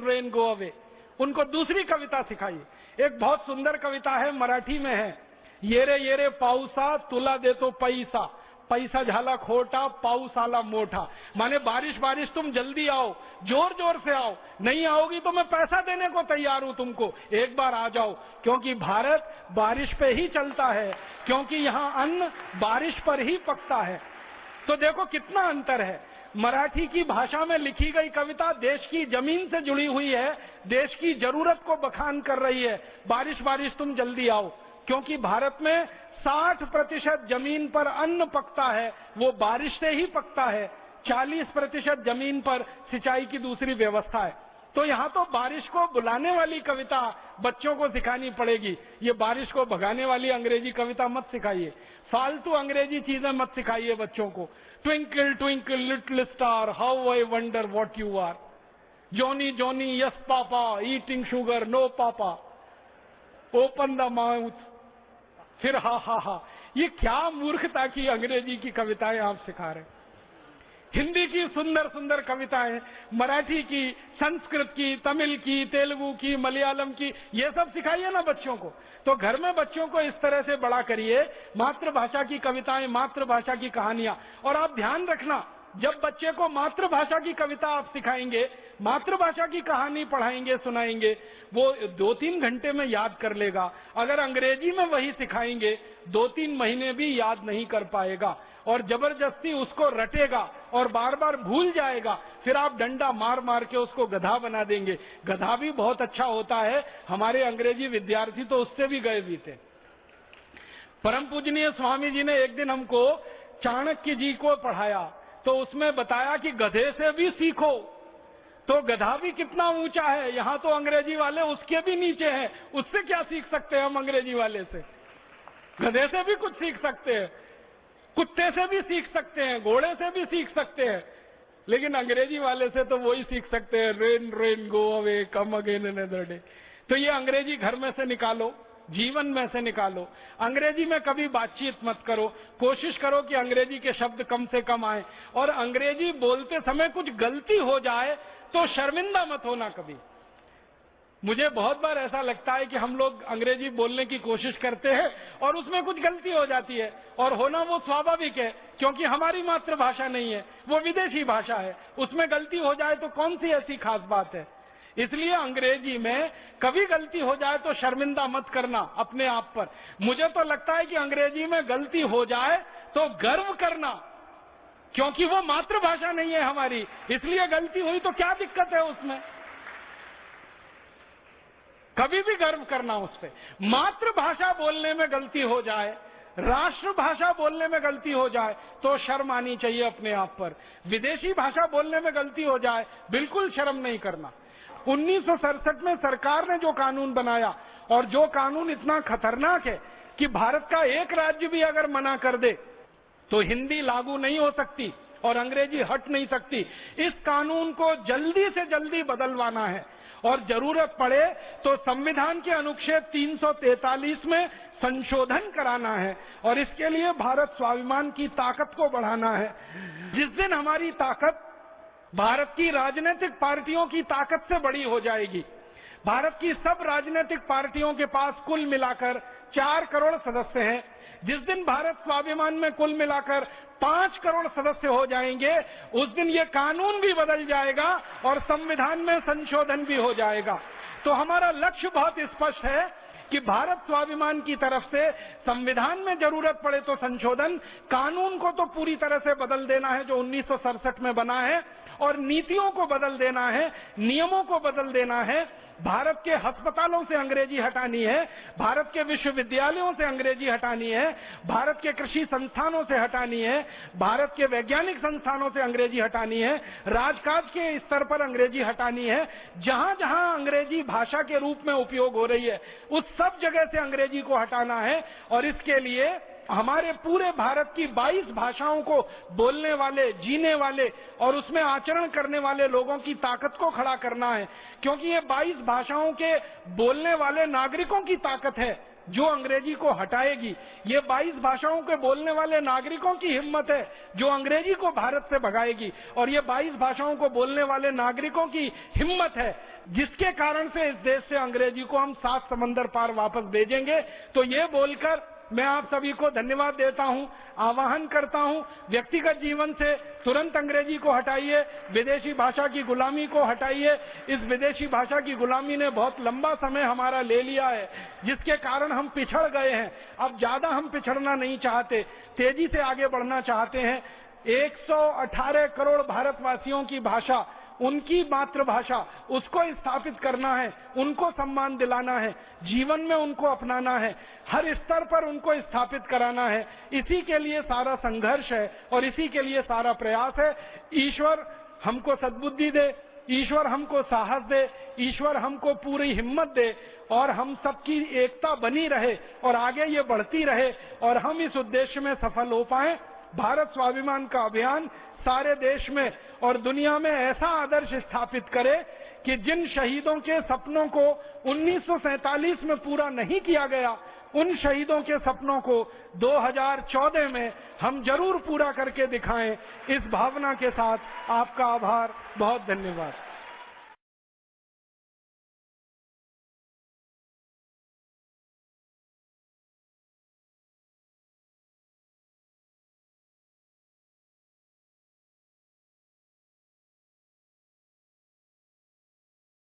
Rain go away, उनको दूसरी कविता सिखाइए। एक बहुत सुंदर कविता है, मराठी में है, ये रे पाऊसा तुला देतो पैसा, पैसा झाला खोटा पाऊस आला मोठा। माने बारिश बारिश तुम जल्दी आओ, जोर जोर से आओ, नहीं आओगी तो मैं पैसा देने को तैयार हूं तुमको, एक बार आ जाओ, क्योंकि भारत बारिश पे ही चलता है, क्योंकि यहाँ अन्न बारिश पर ही पकता है। तो देखो कितना अंतर है। मराठी की भाषा में लिखी गई कविता देश की जमीन से जुड़ी हुई है, देश की जरूरत को बखान कर रही है, बारिश बारिश तुम जल्दी आओ, क्योंकि भारत में 60% जमीन पर अन्न पकता है, वो बारिश से ही पकता है, 40% जमीन पर सिंचाई की दूसरी व्यवस्था है। तो यहाँ तो बारिश को बुलाने वाली कविता बच्चों को सिखानी पड़ेगी, ये बारिश को भगाने वाली अंग्रेजी कविता मत सिखाइए, फालतू अंग्रेजी चीजें मत सिखाइए बच्चों को। Twinkle twinkle little star how I wonder what you are, Johnny Johnny yes papa eating sugar no papa, open the mouth, फिर हा हा हा। ये क्या मूर्खता की अंग्रेजी की कविताएं आप सिखा रहे हैं। हिंदी की सुंदर सुंदर कविताएं, मराठी की, संस्कृत की, तमिल की, तेलुगु की, मलयालम की, ये सब सिखाइए ना बच्चों को। तो घर में बच्चों को इस तरह से बड़ा करिए, मातृभाषा की कविताएं, मातृभाषा की कहानियां। और आप ध्यान रखना, जब बच्चे को मातृभाषा की कविता आप सिखाएंगे, मातृभाषा की कहानी पढ़ाएंगे, सुनाएंगे, वो 2-3 घंटे में याद कर लेगा। अगर अंग्रेजी में वही सिखाएंगे 2-3 महीने भी याद नहीं कर पाएगा, और जबरदस्ती उसको रटेगा और बार बार भूल जाएगा, फिर आप डंडा मार मार के उसको गधा बना देंगे। गधा भी बहुत अच्छा होता है, हमारे अंग्रेजी विद्यार्थी तो उससे भी गए भी थे। परम पूजनीय स्वामी जी ने एक दिन हमको चाणक्य जी को पढ़ाया, तो उसमें बताया कि गधे से भी सीखो। तो गधा भी कितना ऊंचा है, यहाँ तो अंग्रेजी वाले उसके भी नीचे हैं, उससे क्या सीख सकते हैं हम अंग्रेजी वाले से? गधे से भी कुछ सीख सकते हैं, कुत्ते से भी सीख सकते हैं, घोड़े से भी सीख सकते हैं, लेकिन अंग्रेजी वाले से तो वही सीख सकते हैं, rain rain go away come again another day. तो ये अंग्रेजी घर में से निकालो, जीवन में से निकालो। अंग्रेजी में कभी बातचीत मत करो, कोशिश करो कि अंग्रेजी के शब्द कम से कम आए, और अंग्रेजी बोलते समय कुछ गलती हो जाए तो शर्मिंदा मत होना कभी। मुझे बहुत बार ऐसा लगता है कि हम लोग अंग्रेजी बोलने की कोशिश करते हैं और उसमें कुछ गलती हो जाती है, और होना वो स्वाभाविक है, क्योंकि हमारी मातृभाषा नहीं है, वो विदेशी भाषा है, उसमें गलती हो जाए तो कौन सी ऐसी खास बात है। इसलिए अंग्रेजी में कभी गलती हो जाए तो शर्मिंदा मत करना अपने आप पर। मुझे तो लगता है कि अंग्रेजी में गलती हो जाए तो गर्व करना, क्योंकि वो मातृभाषा नहीं है हमारी, इसलिए गलती हुई तो क्या दिक्कत है उसमें, कभी भी गर्व करना उस पे। मातृभाषा बोलने में गलती हो जाए, राष्ट्रभाषा बोलने में गलती हो जाए तो शर्म आनी चाहिए अपने आप पर। विदेशी भाषा बोलने में गलती हो जाए बिल्कुल शर्म नहीं करना। 1967 में सरकार ने जो कानून बनाया, और जो कानून इतना खतरनाक है कि भारत का एक राज्य भी अगर मना कर दे तो हिंदी लागू नहीं हो सकती और अंग्रेजी हट नहीं सकती। इस कानून को जल्दी से जल्दी बदलवाना है, और जरूरत पड़े तो संविधान के अनुच्छेद 343 में संशोधन कराना है, और इसके लिए भारत स्वाभिमान की ताकत को बढ़ाना है। जिस दिन हमारी ताकत भारत की राजनीतिक पार्टियों की ताकत से बड़ी हो जाएगी, भारत की सब राजनीतिक पार्टियों के पास कुल मिलाकर 4 करोड़ सदस्य हैं, जिस दिन भारत स्वाभिमान में कुल मिलाकर 5 करोड़ सदस्य हो जाएंगे, उस दिन ये कानून भी बदल जाएगा और संविधान में संशोधन भी हो जाएगा। तो हमारा लक्ष्य बहुत स्पष्ट है कि भारत स्वाभिमान की तरफ से संविधान में जरूरत पड़े तो संशोधन, कानून को तो पूरी तरह से बदल देना है जो 1967 में बना है, और नीतियों को बदल देना है, नियमों को बदल देना है। भारत के अस्पतालों से अंग्रेजी हटानी है, भारत के विश्वविद्यालयों से अंग्रेजी हटानी है, भारत के कृषि संस्थानों से हटानी है, भारत के वैज्ञानिक संस्थानों से अंग्रेजी हटानी है, राजकाज के स्तर पर अंग्रेजी हटानी है। जहां जहां अंग्रेजी भाषा के रूप में उपयोग हो रही है उस सब जगह से अंग्रेजी को हटाना है, और इसके लिए हमारे पूरे भारत की 22 भाषाओं को बोलने वाले, जीने वाले और उसमें आचरण करने वाले लोगों की ताकत को खड़ा करना है, क्योंकि ये 22 भाषाओं के बोलने वाले नागरिकों की ताकत है जो अंग्रेजी को हटाएगी। ये 22 भाषाओं के बोलने वाले नागरिकों की हिम्मत है जो अंग्रेजी को भारत से भगाएगी, और ये 22 भाषाओं को बोलने वाले नागरिकों की हिम्मत है जिसके कारण से इस देश से अंग्रेजी को हम 7 समंदर पार वापस भेजेंगे। तो ये बोलकर मैं आप सभी को धन्यवाद देता हूं, आह्वान करता हूं, व्यक्तिगत जीवन से तुरंत अंग्रेजी को हटाइए, विदेशी भाषा की गुलामी को हटाइए। इस विदेशी भाषा की गुलामी ने बहुत लंबा समय हमारा ले लिया है, जिसके कारण हम पिछड़ गए हैं। अब ज्यादा हम पिछड़ना नहीं चाहते, तेजी से आगे बढ़ना चाहते हैं। 118 करोड़ भारतवासियों की भाषा, उनकी मातृभाषा, उसको स्थापित करना है, उनको सम्मान दिलाना है, जीवन में उनको अपनाना है, हर स्तर पर उनको स्थापित कराना है। इसी के लिए सारा संघर्ष है और इसी के लिए सारा प्रयास है। ईश्वर हमको सद्बुद्धि दे, ईश्वर हमको साहस दे, ईश्वर हमको पूरी हिम्मत दे और हम सबकी एकता बनी रहे और आगे ये बढ़ती रहे और हम इस उद्देश्य में सफल हो पाए। भारत स्वाभिमान का अभियान सारे देश में और दुनिया में ऐसा आदर्श स्थापित करे कि जिन शहीदों के सपनों को 1947 में पूरा नहीं किया गया, उन शहीदों के सपनों को 2014 में हम जरूर पूरा करके दिखाएं। इस भावना के साथ आपका आभार, बहुत धन्यवाद।